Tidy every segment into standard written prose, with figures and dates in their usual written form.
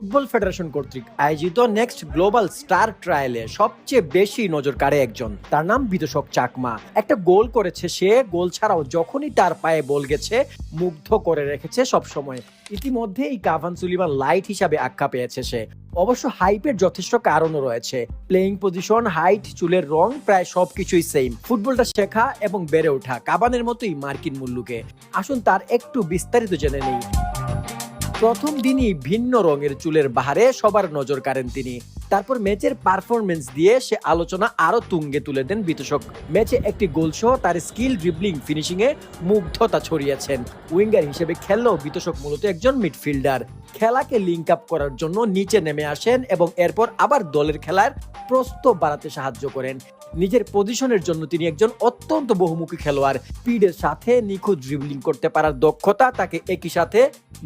Football federation কর্তৃক আয়োজিত next global star ট্রায়ালে সবচেয়ে বেশি নজর কাড়ে একজন, তার নাম বিতোষক চাকমা। একটা গোল করেছে সে, গোল ছাড়াও যখনই তার পায়ে বল গেছে মুগ্ধ করে রেখেছে সবসময়। ইতিমধ্যে এই কাভান সুলিভান লাইট হিসাবে আখ্যা পেয়েছে সে। অবশ্য হাইপের যথেষ্ট কারণও রয়েছে। প্লেইং পজিশন, হাইট, চুলের রং প্রায় সবকিছুই সেম। ফুটবলটা শেখা এবং বেড়ে ওঠা কাভানের মতোই মার্কিন মুল্লুকে। আসুন তার একটু বিস্তারিত জেনে নেই। প্রথম দিনই ভিন্ন রঙের চুলের বাহারে সবার নজর কাড়েন তিনি। তারপর ম্যাচের পারফরমেন্স দিয়ে সে আলোচনা আরো তুঙ্গে তুলে দেন বিতোষক। ম্যাচে একটি গোল সহ তার স্কিল, ড্রিবলিং, ফিনিশিং এ মুগ্ধতা ছড়িয়েছেন। উইঙ্গার হিসেবে খেললেও বিতোষক মূলত একজন মিডফিল্ডার। খেলাকে লিঙ্ক আপ করার জন্য নিচে নেমে আসেন এবং এরপর আবার দলের খেলার প্রস্থ বাড়াতে সাহায্য করেন। নিজের পজিশনের জন্য তিনি একজন অত্যন্ত বহুমুখী খেলোয়াড়। স্পিডের সাথে নিখুঁত ড্রিবলিং করতে পারার দক্ষতা তাকে একই সাথে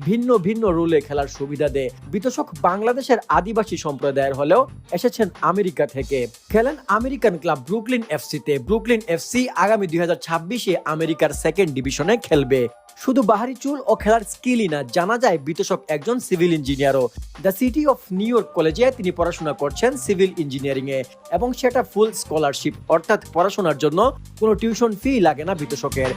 ভিন্ন ভিন্ন রোলে খেলার সুবিধা দেয়। বিতোষক বাংলাদেশের আদিবাসী সম্প্রদায়ের হলেও এসেছেন আমেরিকা থেকে। খেলেন আমেরিকান ক্লাব ব্রুকলিন এফসিতে। ব্রুকলিন এফসি আগামী 2026-এ আমেরিকার সেকেন্ড ডিভিশনে খেলবে। শুধু বাহারি চুল ও খেলার স্কিলই না, জানা যায় বিতোষক একজন সিভিল ইঞ্জিনিয়ারও। The city of New York কলেজে তিনি পড়াশোনা করছেন সিভিল ইঞ্জিনিয়ারিং এ, এবং সেটা ফুল স্কলারশিপ, অর্থাৎ পড়াশোনার জন্য কোনো টিউশন ফি লাগে না বিতোষকের।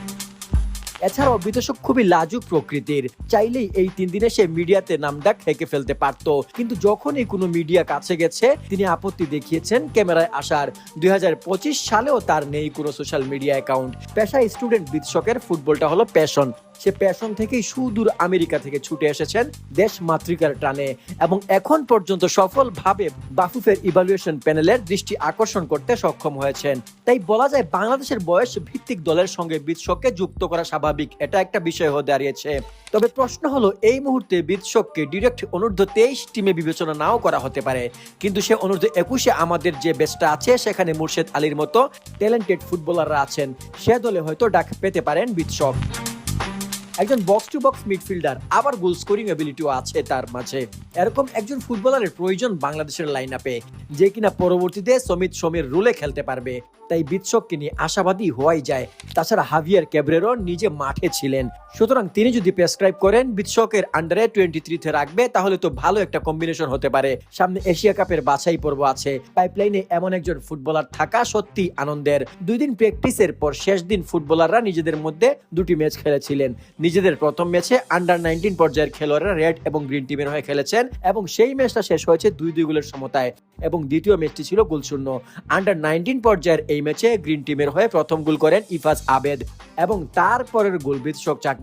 এছাড়াও বিতোষক খুবই লাজুক প্রকৃতির। চাইলেই এই 3 দিনে সে মিডিয়াতে নামডাক হেঁকে ফেলতে পারত, কিন্তু যখনই কোনো মিডিয়া কাছে গেছে তিনি আপত্তি দেখিয়েছেন ক্যামেরায় আসার। 2025 সালেও তার নেই কোনো সোশ্যাল মিডিয়া অ্যাকাউন্ট। পেশায় স্টুডেন্ট বিতোষকের, ফুটবলটা হলো প্যাশন। সে প্যাশন থেকেই সুদূর আমেরিকা থেকে ছুটে এসেছেন দেশ মাতৃকার টানে, এবং এখন পর্যন্ত সফলভাবে বাফুফের ইভালুয়েশন প্যানেলের দৃষ্টি আকর্ষণ করতে সক্ষম হয়েছেন। তাই বলা যায় বাংলাদেশের বয়স ভিত্তিক দলের সঙ্গে বিতোষককে যুক্ত করা স্বাভাবিক, এটা একটা বিষয় হয়ে দাঁড়িয়েছে। তবে প্রশ্ন হলো, এই মুহূর্তে বিতোষককে ডিরেক্ট অনূর্ধ্ব 23 টিমে বিবেচনা নাও করা হতে পারে, কিন্তু সে অনূর্ধ্ব 21-এ আমাদের যে বেস্টটা আছে সেখানে মুর্শেদ আলীর মতো ট্যালেন্টেড ফুটবলাররা আছেন, সে দলে হয়তো ডাক পেতে পারেন বিতোষক। একজন বক্স টু বক্স মিডফিল্ডার, আবার গোল স্কোরিং এবিলিটিও আছে তার মাঝে। এরকম একজন ফুটবলারের প্রয়োজন বাংলাদেশের লাইন আপে, যে কিনা পরবর্তীতে সমিত সমীর রোলে খেলতে পারবে। তাই বিতোষককে নিয়ে আশাবাদী হওয়াই যায়। তাছাড়া হাভিয়ার ক্যাব্রেরো নিজে মাঠে ছিলেন, সুতরাং তিনি যদি প্রেসক্রাইব করেন বিতোষকের আন্ডারে 23-তে রাখবে, তাহলে তো ভালো একটা কম্বিনেশন হতে পারে। সামনে এশিয়া কাপের বাছাই পর্ব আছে, পাইপলাইনে এমন একজন ফুটবলার থাকা সত্যি আনন্দের। 2 দিন প্র্যাকটিসের পর শেষ দিন ফুটবলাররা নিজেদের মধ্যে 2টি ম্যাচ খেলেছিলেন। নিজেদের প্রথম ম্যাচে আন্ডার-19 পর্যায়ের খেলোয়াড়রা রেড এবং গ্রিন টিমের হয়ে খেলেছেন, এবং সেই ম্যাচটা শেষ হয়েছে 2-2 গোলের সমতায়, এবং দ্বিতীয় ম্যাচটি ছিল গোলশূন্য। আন্ডার-19 পর্যায়ের এই ম্যাচে গ্রিন টিমের হয়ে প্রথম গোল করেন ইফাজ আবেদ, এবং তারপরের গোল বিতোষক চাকমা